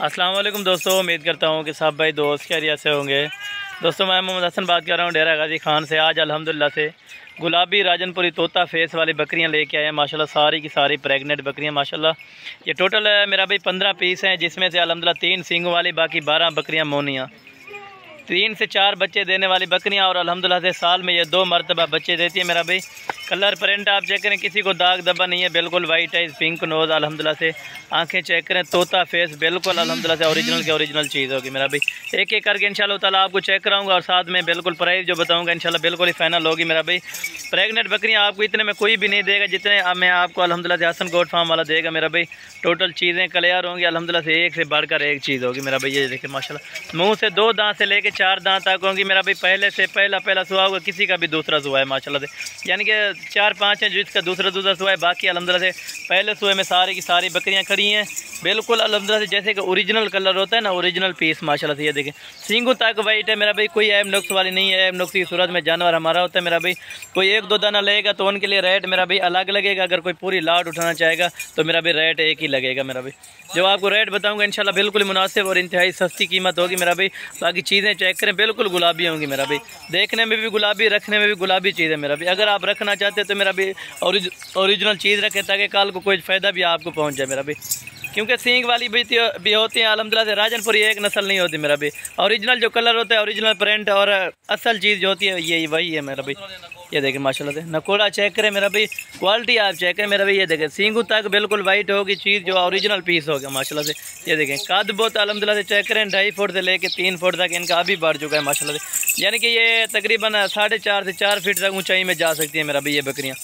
अस्सलाम वालेकुम दोस्तों, उम्मीद करता हूँ कि सब भाई दोस्त खैरियत से होंगे। दोस्तों मैं मोहम्मद हसन बात कर रहा हूँ डेरा गाजी खान से। आज अल्हम्दुलिल्लाह से गुलाबी राजनपुरी तोता फेस वाली बकरियाँ लेके आए हैं माशाल्लाह। सारी की सारी प्रेग्नेंट बकरियाँ माशाल्लाह। ये टोटल मेरा भाई 15 पीस हैं, जिसमें से अल्हम्दुलिल्लाह 3 सींग वाली, बाकी 12 बकरियाँ मोनियाँ। 3 से 4 बच्चे देने वाली बकरियाँ और अल्हम्दुलिल्लाह से साल में ये 2 मरतबा बच्चे देती है मेरा भाई। कलर प्रिंट आप चेक करें, किसी को दाग धब्बा नहीं है, बिल्कुल वाइट है, पिंक नोज़ अल्हम्दुलिल्लाह से। आंखें चेक करें, तोता फेस बिल्कुल अल्हम्दुलिल्लाह से ओरिजिनल के ओरिजिनल चीज़ होगी मेरा भाई। एक एक करके इंशाल्लाह ताला आपको चेक कराऊंगा और साथ में बिल्कुल प्राइस जो बताऊंगा इंशाल्लाह बिल्कुल ही फाइनल होगी मेरा भाई। प्रेग्नेंट बकरियाँ आपको इतने में कोई भी नहीं देगा जितने मैं आपको अल्हम्दुलिल्लाह से हसन गोट फार्म वाला देगा मेरा भाई। टोटल चीज़ें क्लियर होंगी अल्हम्दुलिल्लाह से, एक से बढ़कर एक चीज़ होगी मेरा भाई। ये देखिए माशाल्लाह, मुँह से 2 दांत से लेके 4 दांत तक होंगी मेरा भाई। पहले से पहला सुहा होगा, किसी का भी दूसरा सुहा है माशाल्लाह से, यानी कि 4-5 है जिसका दूसरा सुहा है। बाकी अल्हम्दुलिल्लाह से पहले सुहे में सारी की सारी बकरियां खड़ी हैं बिल्कुल अल्हम्दुलिल्लाह से, जैसे कि ओरिजिनल कलर होता है ना, ओरिजिनल पीस माशाल्लाह से। ये देखें सींगों तक वाइट है मेरा भाई, कोई ऐब नुक्स वाली नहीं है। ऐब नुक्स की सूरत में जानवर हमारा होता है मेरा भाई। कोई 1-2 दाना लेगा तो उनके लिए रेट मेरा भाई अलग लगेगा, अगर कोई पूरी लाट उठाना चाहेगा तो मेरा भाई रेट एक ही लगेगा मेरा भाई। जो आपको रेट बताऊंगा इंशाल्लाह बिल्कुल मुनासिब और इंतहाई सस्ती कीमत होगी मेरा भाई। बाकी चीज़ें चेक करें, बिल्कुल गुलाबी होंगी मेरा भाई, देखने में भी गुलाबी, रखने में भी गुलाबी चीज़ है मेरा भाई। अगर आप रखना चाहते हैं तो मेरा भाई ओरिजिनल चीज़ रखें, ताकि कल को कोई फ़ायदा भी आपको पहुँच जाए मेरा भाई। क्योंकि सींग वाली भी होती हैं अल्हम्दुलिल्लाह से, राजनपुरी एक नस्ल नहीं होती मेरा भाई। ओरिजिनल जो कलर होता है, ओरिजिनल प्रिंट और असल चीज़ जो होती है ये वही है मेरा भाई। ये देखें माशाल्लाह से, नकोड़ा चेक करें मेरा भाई, क्वालिटी आप चेक करें मेरा भाई। ये देखें सींगों तक बिल्कुल वाइट होगी चीज़, जो ओरिजिनल पीस होगा माशाल्लाह से। ये देखें कद बहुत अल्हम्दुलिल्लाह से चेक करें, 2.5 फुट से लेके 3 फुट तक इनका अभी बढ़ चुका है माशाल्लाह से। यानी कि ये तकरीबन 4.5 से 4 फीट तक ऊंचाई में जा सकती है मेरा भाई ये बकरियाँ।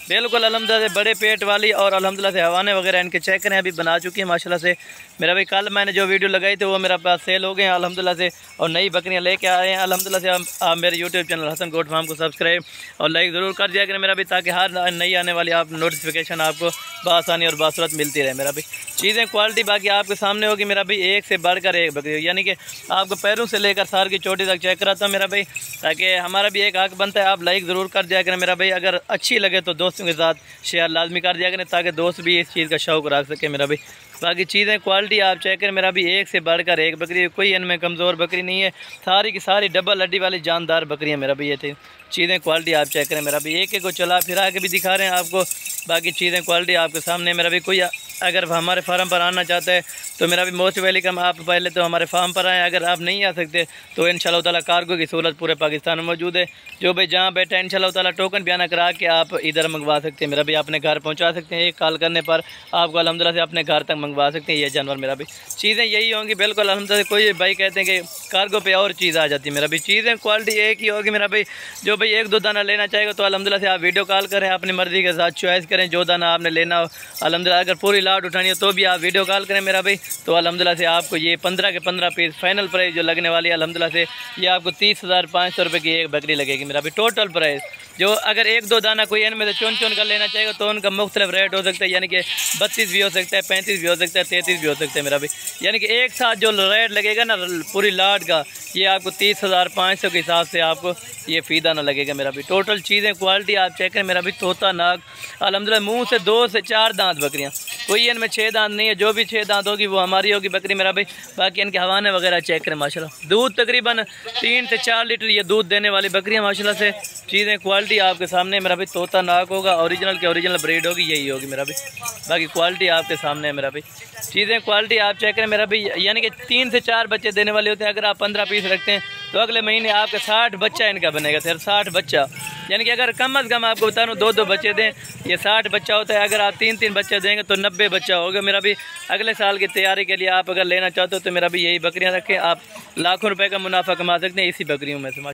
बिल्कुल अल्हम्दुलिल्लाह से बड़े पेट वाली और अल्हम्दुलिल्लाह से हवाने वगैरह इनके चेक करें, अभी बना चुकी है माशाल्लाह से मेरा भाई। कल मैंने जो वीडियो लगाई थी वो मेरा पास सेल हो गए हैं अल्हम्दुलिल्लाह से, और नई बकरियां लेके आए हैं अल्हम्दुलिल्लाह से। आप मेरे YouTube channel Hasan goat farm को सब्सक्राइब और लाइक ज़रूर कर दिया करें मेरा भाई, ताकि हर नई आने वाली आप नोटिफिकेशन आपको बआसानी और बासुरत मिलती रहे मेरा भाई। चीज़ें क्वालिटी बाकी आपके सामने होगी मेरा भाई, एक से बढ़कर एक बकरी, यानी कि आपको पैरों से लेकर सार की चोटी तक चेक कराता हूँ मेरा भाई, ताकि हमारा भी एक हक बनता है। आप लाइक ज़रूर कर दिया करें मेरा भाई, अगर अच्छी लगे तो दोस्तों के साथ शेयर लाजमी कर दिया करें, ताकि दोस्त भी इस चीज़ का शौक़ रख सके मेरा भाई। बाकी चीज़ें क्वालिटी आप चेक करें मेरा भी, एक से बढ़कर एक बकरी, कोई इनमें कमज़ोर बकरी नहीं है। सारी की सारी डबल हड्डी वाली जानदार बकरियाँ मेरा भी। ये थे चीज़ें क्वालिटी आप चेक करें मेरा भी, एक एक को चला फिरा के भी दिखा रहे हैं आपको। बाकी चीज़ें क्वालिटी आपके सामने मेरा भी। कोई अगर हमारे फार्म पर आना चाहता है तो मेरा भी मोस्ट वेलकम, आप पहले तो हमारे फार्म पर आएँ। अगर आप नहीं आ सकते तो इंशाल्लाह ताला कार्गो की सहूलत पूरे पाकिस्तान में मौजूद है। जो भाई जहाँ बैठा है इंशाल्लाह ताला टोकन बयाना करा के आप इधर मंगवा सकते हैं मेरा भी, अपने घर पहुँचा सकते हैं। एक कॉल करने पर आपको अल्हम्दुलिल्लाह से अपने घर तक मंगवा सकते हैं ये जानवर मेरा भी। चीज़ें यही होंगी बिल्कुल अल्हम्दुलिल्लाह से। कोई भाई कहते हैं कि कार्गो पे और चीज़ आ जाती है मेरा भी, चीज़ें क्वालिटी एक ही होगी मेरा भाई। जो भाई 1-2 दाना लेना चाहेगा तो अल्हम्दुलिल्लाह से आप वीडियो कॉल करें, अपनी मर्ज़ी के साथ चॉइस करें जो दाना आपने लेना हो अल्हम्दुलिल्लाह। अगर पूरी लाट उठानी हो तो भी आप वीडियो कॉल करें मेरा भाई, तो अल्हम्दुलिल्लाह से आपको ये 15 के 15 पीस फाइनल प्राइस जो लगने वाली है अल्हम्दुलिल्लाह से, ये आपको 30,500 रुपये की एक बकरी लगेगी मेरा भाई टोटल प्राइस। जो अगर 1-2 दाना कोई इनमें से चुन कर लेना चाहेगा तो उनका मुख्तलिफ रेट हो सकता है, यानी कि 32 भी हो सकता है, 35 भी हो सकता है, 33 भी हो सकता है मेरा भाई। यानी कि एक साथ जो रेट लगेगा ना पूरी लाट का, ये आपको 30,500 के हिसाब से आपको ये फ़ी दाना लगेगा मेरा भी। टोटल चीज़ें क्वालिटी आप चेक करें मेरा भी, तोता नाग अल्हम्दुलिल्लाह, मुँह से 2 से 4 दांत बकरियाँ, कोई इनमें 6 दांत नहीं है। जो भी 6 दांत होगी वो हमारी होगी बकरी मेरा भाई। बाकी इनके हवाने वगैरह चेक करें माशाल्लाह, दूध तकरीबन 3 से 4 लीटर ये दूध देने वाली बकरियाँ माशाल्लाह से। चीज़ें क्वालिटी आपके सामने मेरा भाई, तोता नाग होगा, ओरिजिनल के ओरिजिनल ब्रीड होगी, यही होगी मेरा भाई। बाकी क्वालिटी आपके सामने है मेरा भाई। चीज़ें क्वालिटी आप चेक करें मेरा भाई, यानी कि 3 से 4 बच्चे देने वाले होते हैं। अगर आप 15 पीस रखते हैं तो अगले महीने आपका 60 बच्चा इनका बनेगा सर, 60 बच्चा। यानी कि अगर कम अज़ कम आपको बता रहा हूँ 2-2 बच्चे दें, ये 60 बच्चा होता है। अगर आप 3-3 बच्चे देंगे तो 90 बच्चा होगा मेरा भी। अगले साल की तैयारी के लिए आप अगर लेना चाहते हो तो मेरा भी यही बकरियाँ रखें, आप लाखों रुपए का मुनाफा कमा सकते हैं इसी बकरियों में से।